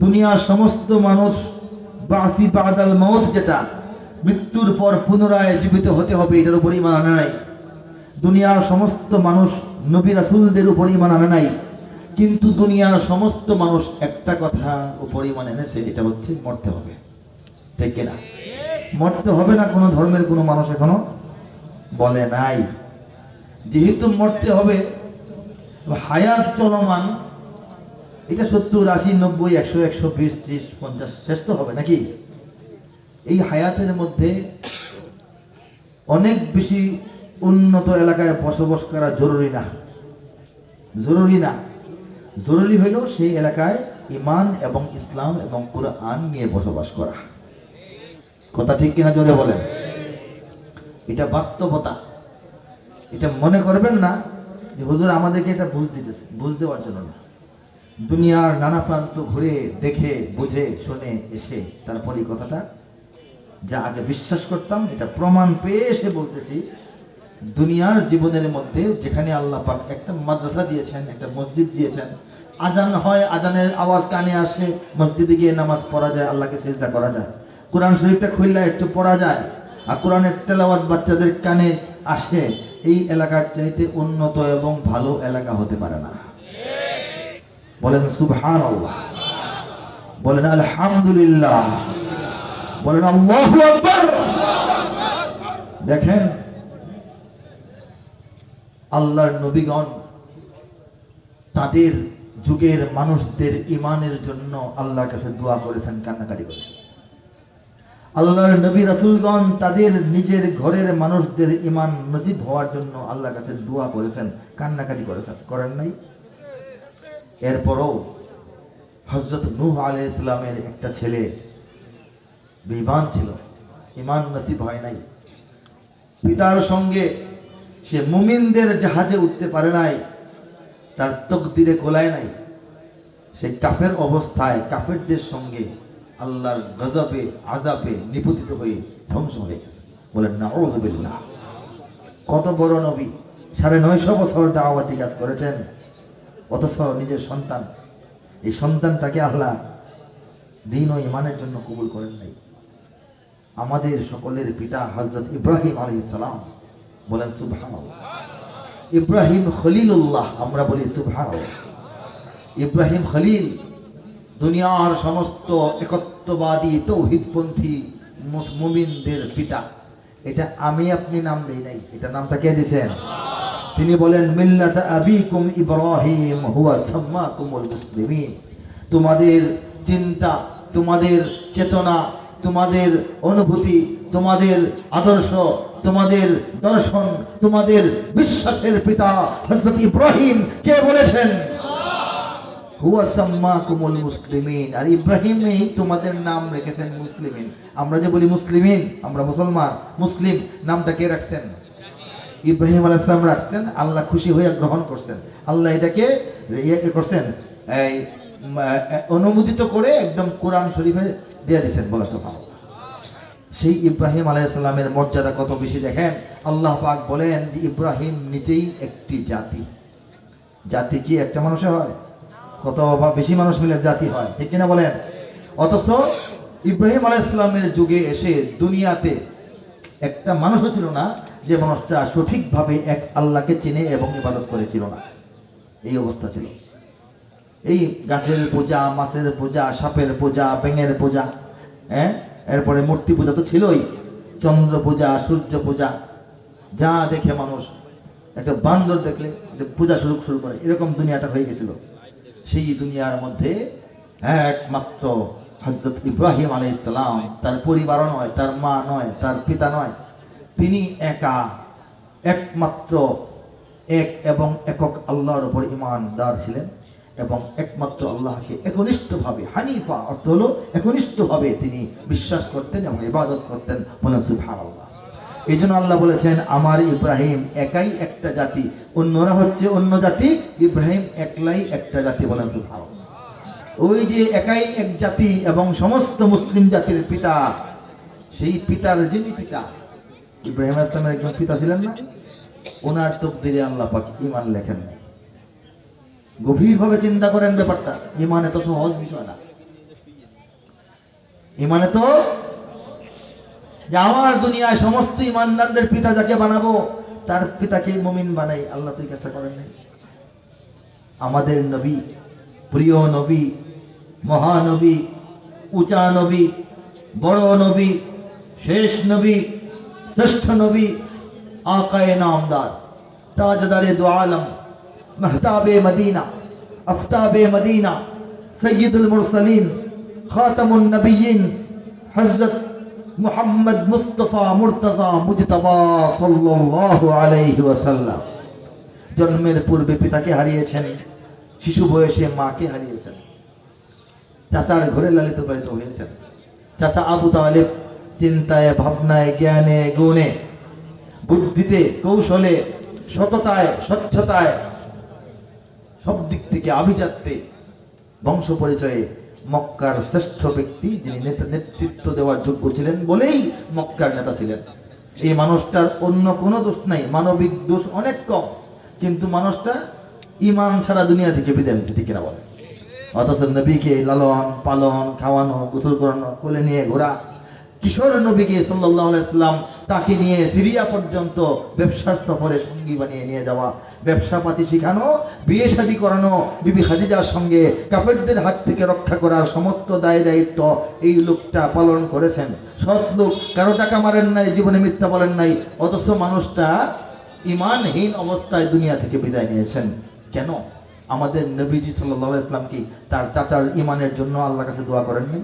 দুনিয়ার সমস্ত মানুষ বাসি বাদাল মউত, যেটা মৃত্যুর পর পুনরায় জীবিত হতে হবে, এটার উপর ঈমান আনে নাই। দুনিয়ার সমস্ত মানুষ নবী রাসূলদের উপর ঈমান আনে নাই, কিন্তু দুনিয়ার সমস্ত মানুষ একটা কথা উপর ঈমান এনেছে, এটা হচ্ছে মরতে হবে। ঠিক কিনা? মরতে হবে না কোনো ধর্মের কোনো মানুষ এখনো বলে নাই। যেহেতু মরতে হবে, হায়াত চলমান, এটা 70, 80, 90, 100, 120, 30, 50 শেষ তো হবে নাকি? এই হায়াতের মধ্যে অনেক বেশি উন্নত এলাকায় বসবাস করা জরুরি না। জরুরি না, জরুরি হইল সেই এলাকায় ঈমান এবং ইসলাম এবং কুরআন নিয়ে বসবাস করা। কথা ঠিক কিনা জোরে বলেন? এটা বাস্তবতা। এটা মনে করবেন না যে হুজুর আমাদেরকে এটা বুঝ দেওয়ার জন্য না। দুনিয়ার নানা প্রান্ত ঘুরে দেখে বুঝে শুনে এসে তারপরে কথাটা যা আগে বিশ্বাস করতাম, এটা প্রমাণ পেয়ে এসে বলতেছি, দুনিয়ার জীবনের মধ্যে যেখানে আল্লাহ পাক একটা মাদ্রাসা দিয়েছেন, একটা মসজিদ দিয়েছেন, আজান হয়, আজানের আওয়াজ কানে আসে, মসজিদে গিয়ে নামাজ পড়া যায়, আল্লাহকে সিজদা করা যায়, কোরআন শরীফটা খুললে একটু পড়া যায়, আর কোরআনের তেলাওয়াত বাচ্চাদের কানে আসে, এই এলাকার চাইতে উন্নত এবং ভালো এলাকা হতে পারে না। বলেন সুবহানাল্লাহ, বলেন আলহামদুলিল্লাহ, বলেন আল্লাহু আকবার। দেখেন আল্লাহর নবীগণ তাদের যুগের মানুষদের ঈমানের জন্য আল্লাহর কাছে দোয়া করেছেন, কান্নাকাটি করেছেন। আল্লাহর নবী রাসূলগণ তাদের নিজের ঘরের মানুষদের ঈমান নসিব হওয়ার জন্য আল্লাহর কাছে দোয়া করেছেন, কান্নাকাটি করেছেন, করেন নাই? এরপরও হযরত নূহ আলাইহিস সালামের একটা ছেলে বেঈমান ছিল, ঈমান নসিব হয় নাই, পিতার সঙ্গে সে মুমিনদের জাহাজে উঠতে পারে নাই, তার তকদিরে কোলায় নাই, সে কাফের অবস্থায় কাফেরদের সঙ্গে আল্লাহর গজবে আযাবে নিপতিত হয়ে ধ্বংস হয়ে গেছে। বলেন নাউযু বিল্লাহ। কত বড় নবী, 950 বছর দাওয়াতি কাজ করেছেন, অথচ নিজের সন্তান, এই সন্তানটাকে আল্লাহ দ্বীন ও ঈমানের জন্য কবুল করেন নাই। আমাদের সকলের পিতা হযরত ইব্রাহিম আলাইহিস সালাম, বলেন সুবহানাল্লাহ। ইব্রাহিম খলিলুল্লাহ, আমরা বলি সুবহানাল্লাহ। ইব্রাহিম খলিল দুনিয়ার সমস্ত একত্ববাদী তৌহিদপন্থী মুমিনদের পিতা। এটা আমি আপনি নাম দেই নাই, এটা নামটা কে দিয়েছেন? তিনি বলেন মিল্লাতা আবিকুম ইব্রাহিম হুয়া সাম্মাকুমুল মুসলিমিন। তোমাদের চিন্তা, তোমাদের চেতনা, তোমাদের অনুভূতি, তোমাদের আদর্শ, তোমাদের দর্শন, তোমাদের বিশ্বাসের পিতা হযরত ইব্রাহিম কে বলেছেন? হুয়া সাম্মাকুমুল মুসলিমিন। আর ইব্রাহিমই তোমাদের নাম রেখেছেন মুসলিমিন। আমরা যে বলি মুসলিমিন, আমরা মুসলমান, মুসলিম নামটা কে রাখছেন? ইব্রাহিম আলাইহিস সালাম রাখছেন, আল্লাহ খুশি হয়ে গ্রহণ করছেন, আল্লাহ এটাকে করছেন, এই অনুমোদিত করে একদম কোরআন শরীফে দিয়ে দিয়েছেন। বলা সুবহানাল্লাহ। সেই ইব্রাহিম আলাইহিস সালামের মর্যাদা কত বেশি দেখেন। আল্লাহ পাক বলেন যে ইব্রাহিম নিজেই একটি জাতি। জাতি কি একটা মানুষে হয়? কত বেশি মানুষ মিলে জাতি হয়, ঠিক কিনা বলেন? অথচ ইব্রাহিম আলাইহিস সালামের যুগে এসে দুনিয়াতে একটা মানুষও ছিল না যে মানুষটা সঠিকভাবে এক আল্লাহকে চিনে এবং ইবাদত করেছিল না। এই অবস্থা ছিল। এই গাছের পূজা, মাছের পূজা, সাপের পূজা, ব্যাঙের পূজা, এরপরে মূর্তি পূজা তো ছিলই, চন্দ্র পূজা, সূর্য পূজা, যা দেখে মানুষ, একটা বান্দর দেখলে পূজা শুরু করে, এরকম দুনিয়াটা হয়ে গেছিল। সেই দুনিয়ার মধ্যে একমাত্র হযরত ইব্রাহিম আলাইহিস সালাম, তার পরিবারও নয়, তার মা নয়, তার পিতা নয়, তিনি একা একমাত্র এক এবং একক আল্লাহর উপর ঈমানদার ছিলেন এবং একমাত্র আল্লাহকে একনিষ্ঠভাবে, হানিফা অর্থ হলো একনিষ্ঠভাবে তিনি বিশ্বাস করতেন এবং ইবাদত করতেন। বলেন সুবহানাল্লাহ। এই জন্য আল্লাহ বলেছেন আমার ইব্রাহিম একাই একটা জাতি, অন্যরা হচ্ছে অন্য জাতি, ইব্রাহিম একলাই একটা জাতি। বলেন সুবহানাল্লাহ। ওই যে একাই এক জাতি এবং সমস্ত মুসলিম জাতির পিতা, সেই পিতার যিনি পিতা, ইব্রাহিম আলাইহিস সালামের একজন পিতা ছিলেন না, ওনার তকদিরে আল্লাহ পাক ঈমান লেখেন নাই। গভীরভাবে চিন্তা করেন ব্যাপারটা, ঈমান এত সহজ বিষয় না। ইমানে তো যে আমার দুনিয়ায় সমস্ত ইমানদারদের পিতা যাকে বানাবো তার পিতাকে মুমিন বানাই, আল্লাহ তো এই কাজটা করেন নাই। আমাদের নবী, প্রিয় নবী, মহানবী, উঁচা নবী, বড় নবী, শেষ নবী, শ্রেষ্ঠ নবী, আকায়ে নামদার, তাজদারে দু আলম, মাহতাবে মদিনা, আফতাবে মদিনা, সৈয়দুল মুরসালিন, খাতামুন নবিয়্যিন, হযরত মুহাম্মদ মুস্তাফা মুর্তজা মুজতবা সাল্লাল্লাহু আলাইহি ওয়াসাল্লাম জন্মের পূর্বে পিতাকে হারিয়েছেন, শিশু বয়সে মাকে হারিয়েছেন, চাচার ঘরে লালিত পালিত হয়েছেন। চাচা আবু তালেব চিন্তায়, ভাবনায়, জ্ঞানে, গুণে, বুদ্ধিতে, কৌশলে, সততায়, স্বচ্ছতায়, সব দিক থেকে আভিজাত্যে, বংশ পরিচয়ে মক্কার শ্রেষ্ঠ ব্যক্তি, যিনি নেতৃত্ব দেওয়ার যোগ্য ছিলেন বলেই মক্কার নেতা ছিলেন। এই মানুষটার অন্য কোনো দোষ নাই, মানবিক দোষ অনেক কম, কিন্তু মানুষটা ইমান ছাড়া দুনিয়া থেকে বিদায় হয়েছে, ঠিক কিনা বলে? অথচ নবীকে লালন পালন, খাওয়ানো, গোসল করানো, কোলে নিয়ে ঘোরা, কিশোর নবীকে সাল্লাল্লাহু আলাইহি সাল্লাম তাকে নিয়ে সিরিয়া পর্যন্ত ব্যবসার সফরে সঙ্গী বানিয়ে নিয়ে যাওয়া, ব্যবসা পাতি শিখানো, বিয়ে শাদী করানো, বিবি খাদিজার সঙ্গে কাফেরদের হাত থেকে রক্ষা করার সমস্ত দায় দায়িত্ব এই লোকটা পালন করেছেন। সৎ লোক, কারো টাকা মারেন নাই, জীবনে মিথ্যা বলেন নাই, অথচ মানুষটা ইমানহীন অবস্থায় দুনিয়া থেকে বিদায় নিয়েছেন। কেন? আমাদের নবীজি সাল্লাল্লাহু আলাইহি সাল্লাম কি তার চাচার ইমানের জন্য আল্লাহর কাছে দোয়া করেননি?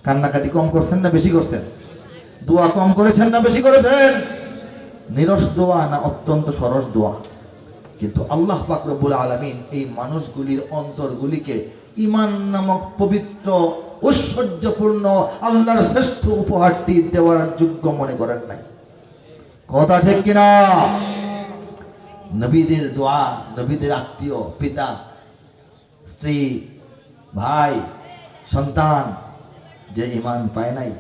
কান্নাকাটি কম করছেন না বেশি করছেন? দোয়া কম করেছেন না বেশি করেছেন? নিরস দোয়া না অত্যন্ত সরস দোয়া? কিন্তু আল্লাহ পাক রব্বুল আলামিন এই মানুষগুলির অন্তরগুলিকে ঈমান নামক পবিত্র ঐশ্বর্যপূর্ণ আল্লাহর শ্রেষ্ঠ উপহারটি দেওয়ার যোগ্য মনে করেন নাই। কথা ঠিক কিনা? নবীদের দোয়া, নবীদের আত্মীয়, পিতা, স্ত্রী, ভাই, সন্তান যে ঈমান পায় নাই,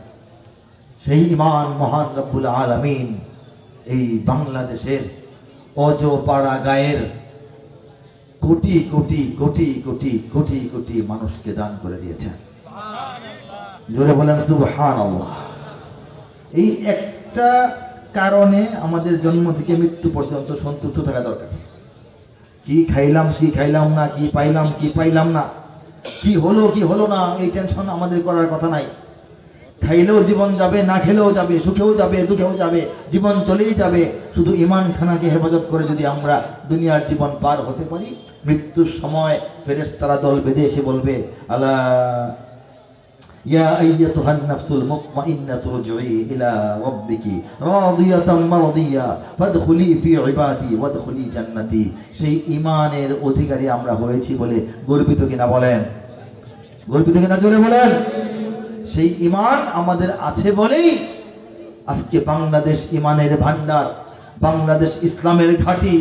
সেই ঈমান মহান রব্বুল আলামিন এই বাংলাদেশের অজপাড়া গায়ের কোটি কোটি কোটি কোটি কোটি কোটি মানুষকে দান করে দিয়েছেন। জোরে বলেন সুবহানাল্লাহ। এই একটা কারণে আমাদের জন্ম থেকে মৃত্যু পর্যন্ত সন্তুষ্ট থাকা দরকার। কি খাইলাম কি খাইলাম না, কি পাইলাম কি পাইলাম না, কি হলো না, এই টেনশন আমাদের করার কথা নাই। খাইলেও জীবন যাবে, না খেলেও যাবে, সুখেও যাবে, দুঃখেও যাবে, জীবন চলেই যাবে। শুধু ঈমান খানাকে হেফাজত করে যদি আমরা দুনিয়ার জীবন পার হতে পারি, মৃত্যুর সময় ফেরেশতারা দল বেঁধে এসে বলবে, আলা ইয়া আইয়াতুহান নাফসুল মুতমাইন্নাতু রুজঈ ইলা রাব্বিকি রাদিয়াতাম মারদিয়া ফাদখুলি ফি ইবাদি ওয়াদখুলি জান্নাতি। সেই ঈমানের অধিকারী আমরা হয়েছি বলে গর্বিত কিনা বলেন? গর্বিত কিনা জোরে বলেন? সেই ঈমান আমাদের আছে বলেই আজকে বাংলাদেশ ঈমানের ভান্ডার, বাংলাদেশ ইসলামের ঘাঁটি,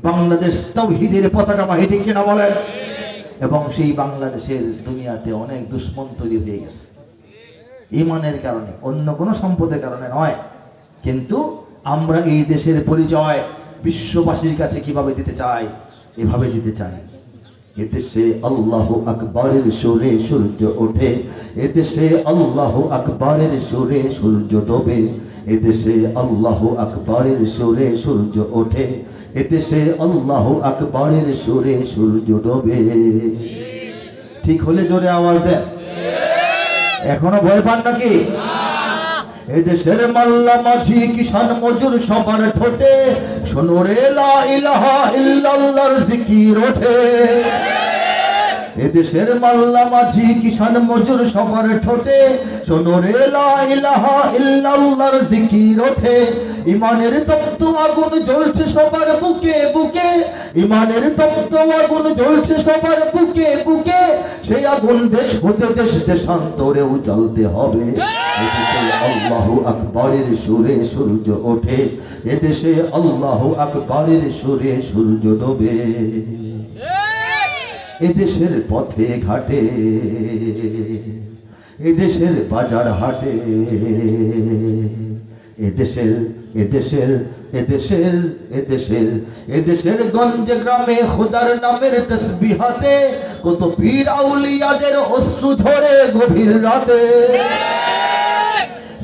বাংলাদেশ তাওহীদের পতাকা বাহী, ঠিক কিনা বলেন? এবং সেই বাংলাদেশের দুনিয়াতে অনেক দুশ্মন তৈরি হয়ে গেছে ঈমানের কারণে, অন্য কোনো সম্পদের কারণে নয়। কিন্তু আমরা এই দেশের পরিচয় বিশ্ববাসীর কাছে কিভাবে দিতে চাই? এভাবে দিতে চাই, এদেশে আল্লাহু আকবরের সুরে সূর্য ওঠে, এদেশে আল্লাহু আকবরের সুরে সূর্য ডোবে, এদেশে আল্লাহু আকবরের সুরে সূর্য ওঠে, এদেশে আল্লাহু আকবরের সুরে সূর্য ডোবে। ঠিক হলে জোরে আওয়াজ দেন। এখনো ভয় পান নাকি? এদেশের মাল্লা মাঝি কিষান মজুর সবার ঠোঁটে শোনো রে লা ইলাহা ইল্লাল্লাহর জিকির ওঠে। এদেশের মাল্লা মাঝি কিষান মজুর সবার ঠোঁটে শোনো রে লা ইলাহা ইল্লাল্লাহর জিকির ওঠে। ঈমানের তপ্ত আগুন জ্বলছে সবার বুকে বুকে, ঈমানের তপ্ত আগুন জ্বলছে সবার বুকে বুকে, সেই আগুন দেশ হতে দেশ দেশান্তরেও জ্বলতে হবে। এদেশে আল্লাহু আকবরের সুরে সূর্য ওঠে, এদেশে আল্লাহু আকবরের সুরে সূর্য ডোবে। এদেশের পথে ঘাটে, এদেশের বাজার হাটে, এদেশের এদেশের গঞ্জে গ্রামে খোদার নামের তসবিহাতে কত পীর আউলিয়াদের অশ্রু ঝরে গভীর রাতে।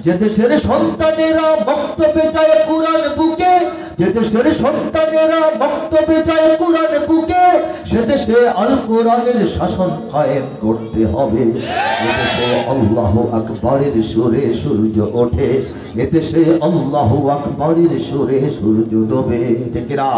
যে দেশের সন্তানেরা বক্তব্যে যায় কোরআন বুকে, যে দেশের সন্তানেরা বক্তব্যে যায় কোরআন বুকে, সে দেশে আল কোরআনের শাসন কায়েম করতে হবে। এদেশে আল্লাহু আকবারের সুরে সূর্য ওঠে, এদেশে আল্লাহু আকবারের সুরে সূর্য ডোবে। ঠিক না?